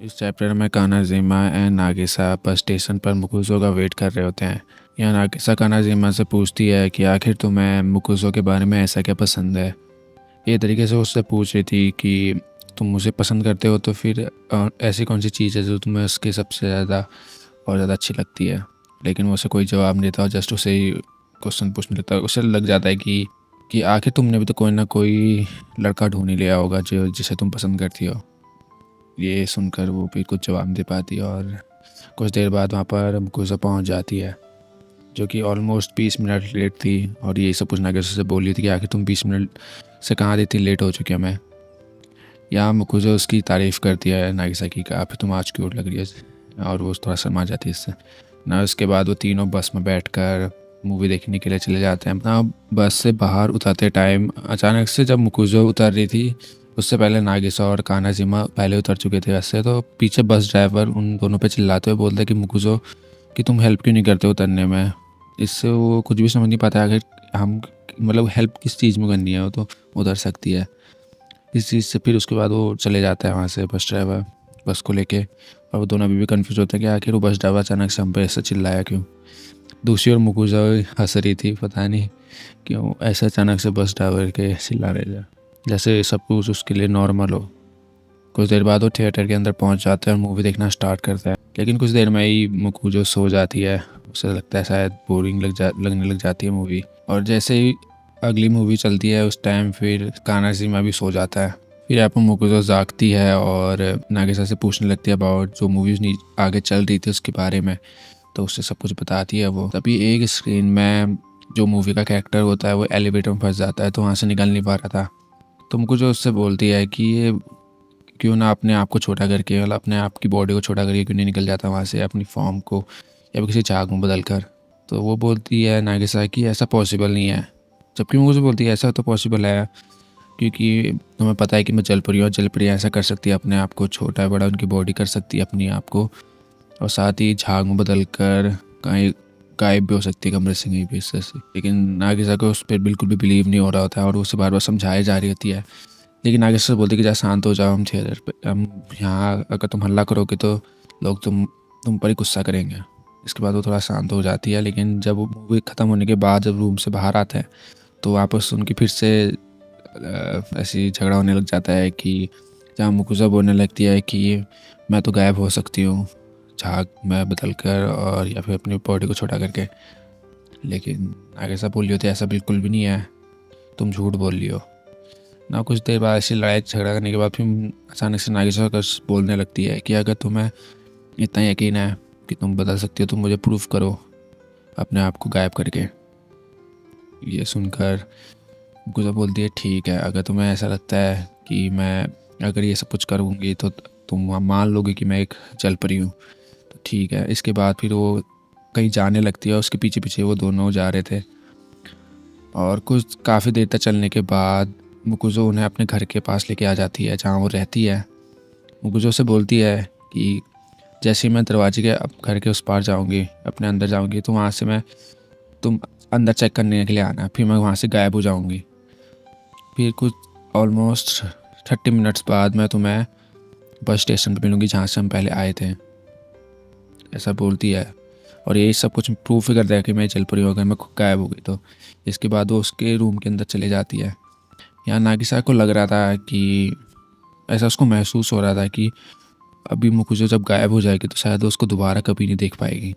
इस चैप्टर में कानाजीमा and नागिसा bus station पर मुकुज़ो का वेट कर रहे होते हैं। यहाँ नागिसा कानाजीमा से पूछती है कि आखिर तुम्हें मुकुज़ो के बारे में ऐसा क्या पसंद है। ये तरीके से उससे पूछ रही थी कि तुम मुझे पसंद करते हो तो फिर ऐसी कौन सी चीज़ है जो तुम्हें उसके सबसे ज़्यादा और ज़्यादा अच्छी लगती है। लेकिन वो उसे कोई जवाब नहीं देता और जस्ट उसे ही क्वेश्चन पूछने लगता है। उसे लग जाता है कि आखिर तुमने भी तो कोई ना कोई लड़का ढूंढ ही लिया होगा जो जिसे तुम पसंद करती हो। ये सुनकर वो भी कुछ जवाब नहीं दे पाती और कुछ देर बाद वहाँ पर मुकुज़ो पहुँच जाती है, जो कि ऑलमोस्ट 20 मिनट लेट थी। और ये सब पूछना कैसे से बोल रही थी कि आखिर तुम 20 मिनट से कहाँ थी, लेट हो चुकी है मैं। यहाँ मुकुज़ो उसकी तारीफ़ करती है नागिसा की, काफ़ी तुम आज क्यूट लग रही है, और वो थोड़ा शर्मा जाती है इससे ना। उसके बाद वो तीनों बस में बैठकर मूवी देखने के लिए चले जाते हैं। अपना बस से बाहर उतरते टाइम अचानक से जब मुकुज़ो उतर रही थी, उससे पहले नागिसा और कानाजीमा पहले उतर चुके थे वैसे, तो पीछे बस ड्राइवर उन दोनों पे चिल्लाते हुए बोलते कि मुकुज़ो कि तुम हेल्प क्यों नहीं करते उतरने में। इससे वो कुछ भी समझ नहीं पाता आखिर हम मतलब हेल्प किस चीज़ में करनी है, वो तो उतर सकती है इस चीज़ से। फिर उसके बाद वो चले जाता है वहाँ से बस ड्राइवर बस को लेके, और वो दोनों अभी भी कन्फ्यूज होते हैं कि आखिर वो बस ड्राइवर अचानक से हम पे ऐसे चिल्लाया क्यों। दूसरी ओर मुकुज़ो हंस रही थी, पता नहीं क्यों ऐसे अचानक से बस ड्राइवर के चिल्ला रहे थे, जैसे सब कुछ उसके लिए नॉर्मल हो। कुछ देर बाद वो थिएटर के अंदर पहुंच जाता है और मूवी देखना स्टार्ट करता है, लेकिन कुछ देर में ही मुकुज़ो सो जाती है। उसे लगता है शायद बोरिंग लगने लग जाती है मूवी। और जैसे ही अगली मूवी चलती है उस टाइम फिर कानाजीमा भी सो जाता है। फिर यहाँ पर मुकुज़ो जागती है और नागिसा से पूछने लगती है अबाउट जो मूवीज़ आगे चल रही थी उसके बारे में, तो उससे सब कुछ बताती है वो। तभी एक स्क्रीन में जो मूवी का कैरेक्टर होता है वो एलिवेटर में फंस जाता है, तो वहाँ से निकल नहीं पा रहा था। तो मुकुज़ो उससे बोलती है कि ये क्यों ना अपने आप को छोटा करके, मतलब अपने आप की बॉडी को छोटा करके क्यों नहीं निकल जाता वहाँ से अपनी फॉर्म को या फिर किसी झाग में बदल कर। तो वो बोलती है नागिसा कि ऐसा पॉसिबल नहीं है, जबकि मुझे बोलती है ऐसा तो पॉसिबल है, क्योंकि तुम्हें पता है कि मैं जलपरी हूँ और जलपरी ऐसा कर सकती है, अपने आप को छोटा बड़ा उनकी बॉडी कर सकती है अपने आप को, और साथ ही झाग में बदल कर कहीं गायब भी हो सकती है कमरे से कहीं भी इससे से। लेकिन नागिसा को उस पर बिल्कुल भी बिलीव नहीं हो रहा होता है और उसे बार बार समझाई जा रही होती है। लेकिन नागिसा से बोलती है कि जरा शांत हो जाओ, हम थिएटर पे हम यहाँ अगर तुम हल्ला करोगे तो लोग तुम पर ही गुस्सा करेंगे। इसके बाद वो थोड़ा शांत हो जाती है। लेकिन जब वो मूवी ख़त्म होने के बाद जब रूम से बाहर आते हैं तो वापस उनकी फिर से ऐसी झगड़ा होने लग जाता है कि जहाँ मुकुज़ो बोलने लगती है कि मैं तो गायब हो सकती हूँ झाग में बदल कर और या फिर अपनी बॉडी को छोटा करके। लेकिन नागिसा बोल रही होती है ऐसा बिल्कुल भी नहीं है, तुम झूठ बोल रही हो ना। कुछ देर बाद ऐसी लड़ाई झगड़ा करने के बाद फिर अचानक से नागिसा कुछ बोलने लगती है कि अगर तुम्हें इतना यकीन है कि तुम बदल सकती हो तो मुझे प्रूफ करो अपने आप को गायब करके। ये सुनकर मुकुज़ो बोलती है ठीक है, अगर तुम्हें ऐसा लगता है कि मैं अगर ये सब कुछ करूँगी तो तुम मान लोगे कि मैं एक जल परी हूँ, तो ठीक है। इसके बाद फिर वो कहीं जाने लगती है, उसके पीछे पीछे वो दोनों जा रहे थे। और कुछ काफ़ी देर तक चलने के बाद मुकुज़ो उन्हें अपने घर के पास लेके आ जाती है जहाँ वो रहती है। मुकुज़ो से बोलती है कि जैसे ही मैं दरवाजे के घर के उस पार जाऊँगी, अपने अंदर जाऊँगी, तो वहाँ से मैं तुम अंदर चेक करने के लिए आना, फिर मैं वहाँ से गायब हो जाऊँगी। फिर कुछ ऑलमोस्ट 30 मिनट्स बाद मैं तुम्हें बस स्टेशन पर मिलूँगी जहाँ से हम पहले आए थे, ऐसा बोलती है। और ये सब कुछ प्रूफ ही कर दिया कि मैं जल परी हूँ अगर मैं खुद गायब हो गई तो। इसके बाद वो उसके रूम के अंदर चले जाती है। यहाँ नागिसा को लग रहा था कि ऐसा उसको महसूस हो रहा था कि अभी मुकुज़ो जब गायब हो जाएगी तो शायद वो उसको दोबारा कभी नहीं देख पाएगी।